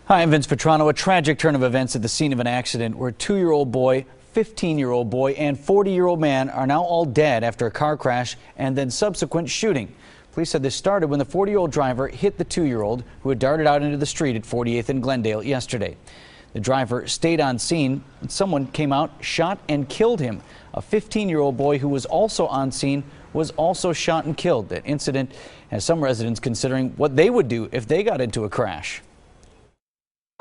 Hi, I'm Vince Petrano. A tragic turn of events at the scene of an accident where a 2-year-old boy, 15-year-old boy, and 40-year-old man are now all dead after a car crash and then subsequent shooting. Police said this started when the 40-year-old driver hit the 2-year-old who had darted out into the street at 48th and Glendale yesterday. The driver stayed on scene, and someone came out, shot, and killed him. A 15-year-old boy who was also on scene was also shot and killed. That incident has some residents considering what they would do if they got into a crash.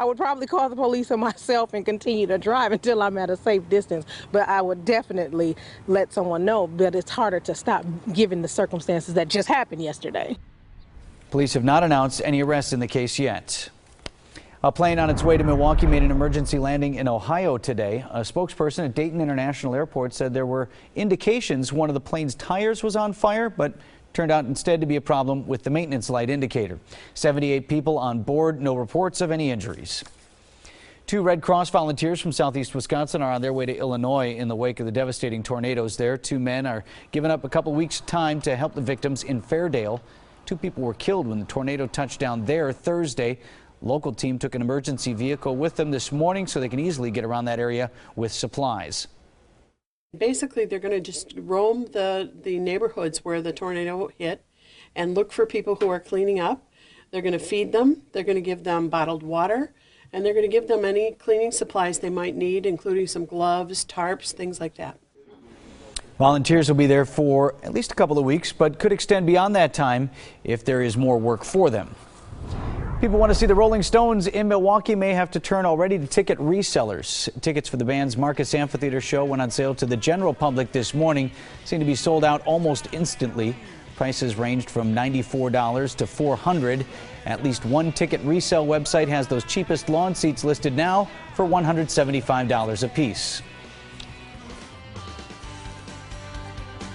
I would probably call the police on myself and continue to drive until I'm at a safe distance, but I would definitely let someone know that it's harder to stop given the circumstances that just happened yesterday. Police have not announced any arrests in the case yet. A plane on its way to Milwaukee made an emergency landing in Ohio today. A spokesperson at Dayton International Airport said there were indications one of the plane's tires was on fire, but turned out instead to be a problem with the maintenance light indicator. 78 people on board, no reports of any injuries. 2 Red Cross volunteers from southeast Wisconsin are on their way to Illinois in the wake of the devastating tornadoes there. 2 men are giving up a couple weeks' time to help the victims in Fairdale. 2 people were killed when the tornado touched down there Thursday. Local team took an emergency vehicle with them this morning so they can easily get around that area with supplies. Basically, they're going to just roam the neighborhoods where the tornado hit and look for people who are cleaning up. They're going to feed them, they're going to give them bottled water, and they're going to give them any cleaning supplies they might need, including some gloves, tarps, things like that. Volunteers will be there for at least a couple of weeks, but could extend beyond that time if there is more work for them. People want to see the Rolling Stones in Milwaukee may have to turn already to ticket resellers. Tickets for the band's Marcus Amphitheater show went on sale to the general public this morning. Seem to be sold out almost instantly. Prices ranged from $94 to $400. At least one ticket resale website has those cheapest lawn seats listed now for $175 a piece.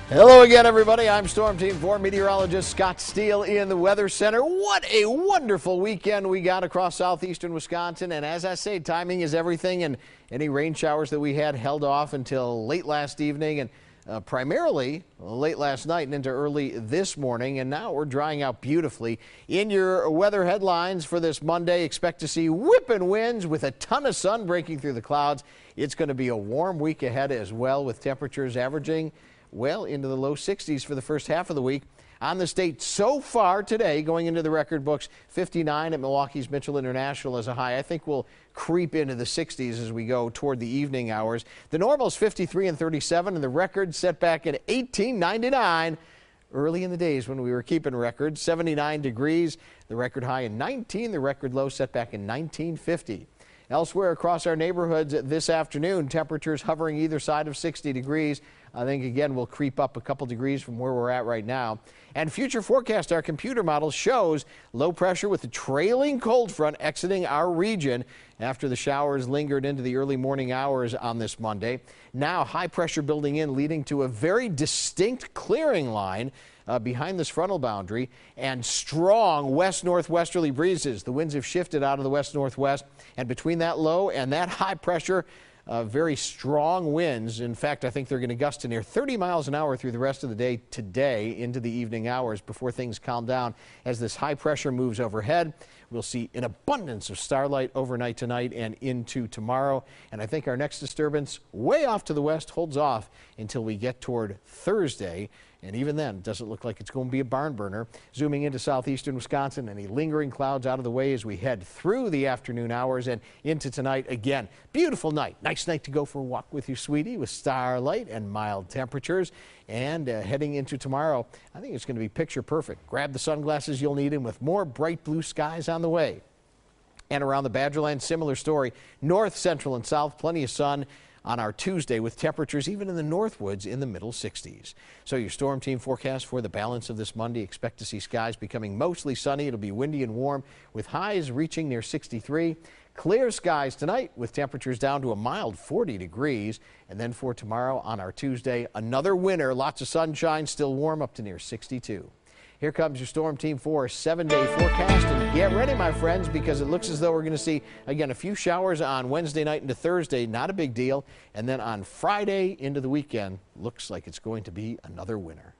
Hello again, everybody. I'm Storm Team 4 meteorologist Scott Steele in the Weather Center. What a wonderful weekend we got across southeastern Wisconsin. And as I say, timing is everything. And any rain showers that we had held off until late last evening and primarily late last night and into early this morning. And now we're drying out beautifully. In your weather headlines for this Monday, expect to see whipping winds with a ton of sun breaking through the clouds. It's going to be a warm week ahead as well, with temperatures averaging well into the low 60s for the first half of the week. On the state so far today, going into the record books, 59 at Milwaukee's Mitchell International as a high. I think we'll creep into the 60s as we go toward the evening hours. The normal's 53 and 37, and the record set back at 1899 early in the days when we were keeping records. 79 degrees, the record high in 19, the record low set back in 1950. Elsewhere across our neighborhoods this afternoon, temperatures hovering either side of 60 degrees. I think, again, we'll creep up a couple degrees from where we're at right now. And future forecast, our computer model shows low pressure with the trailing cold front exiting our region after the showers lingered into the early morning hours on this Monday. Now high pressure building in, leading to a very distinct clearing line behind this frontal boundary and strong west-northwesterly breezes. The winds have shifted out of the west-northwest, and between that low and that high pressure, very strong winds. In fact, I think they're going to gust to near 30 miles an hour through the rest of the day today into the evening hours before things calm down. As this high pressure moves overhead, we'll see an abundance of starlight overnight tonight and into tomorrow. And I think our next disturbance way off to the west holds off until we get toward Thursday. And even then, it doesn't look like it's going to be a barn burner. Zooming into southeastern Wisconsin, any lingering clouds out of the way as we head through the afternoon hours and into tonight. Again, beautiful night. Nice night to go for a walk with your sweetie with starlight and mild temperatures. And heading into tomorrow, I think it's going to be picture perfect. Grab the sunglasses you'll need, and with more bright blue skies on the way. And around the Badgerland, similar story. North, central, and south, plenty of sun on our Tuesday, with temperatures even in the Northwoods in the middle 60s. So your Storm Team forecast for the balance of this Monday: expect to see skies becoming mostly sunny. It'll be windy and warm with highs reaching near 63. Clear skies tonight with temperatures down to a mild 40 degrees. And then for tomorrow on our Tuesday, another winter, lots of sunshine, still warm up to near 62. Here comes your Storm Team 4 7-day forecast, and get ready, my friends, because it looks as though we're going to see, again, a few showers on Wednesday night into Thursday, not a big deal, and then on Friday into the weekend, looks like it's going to be another winter.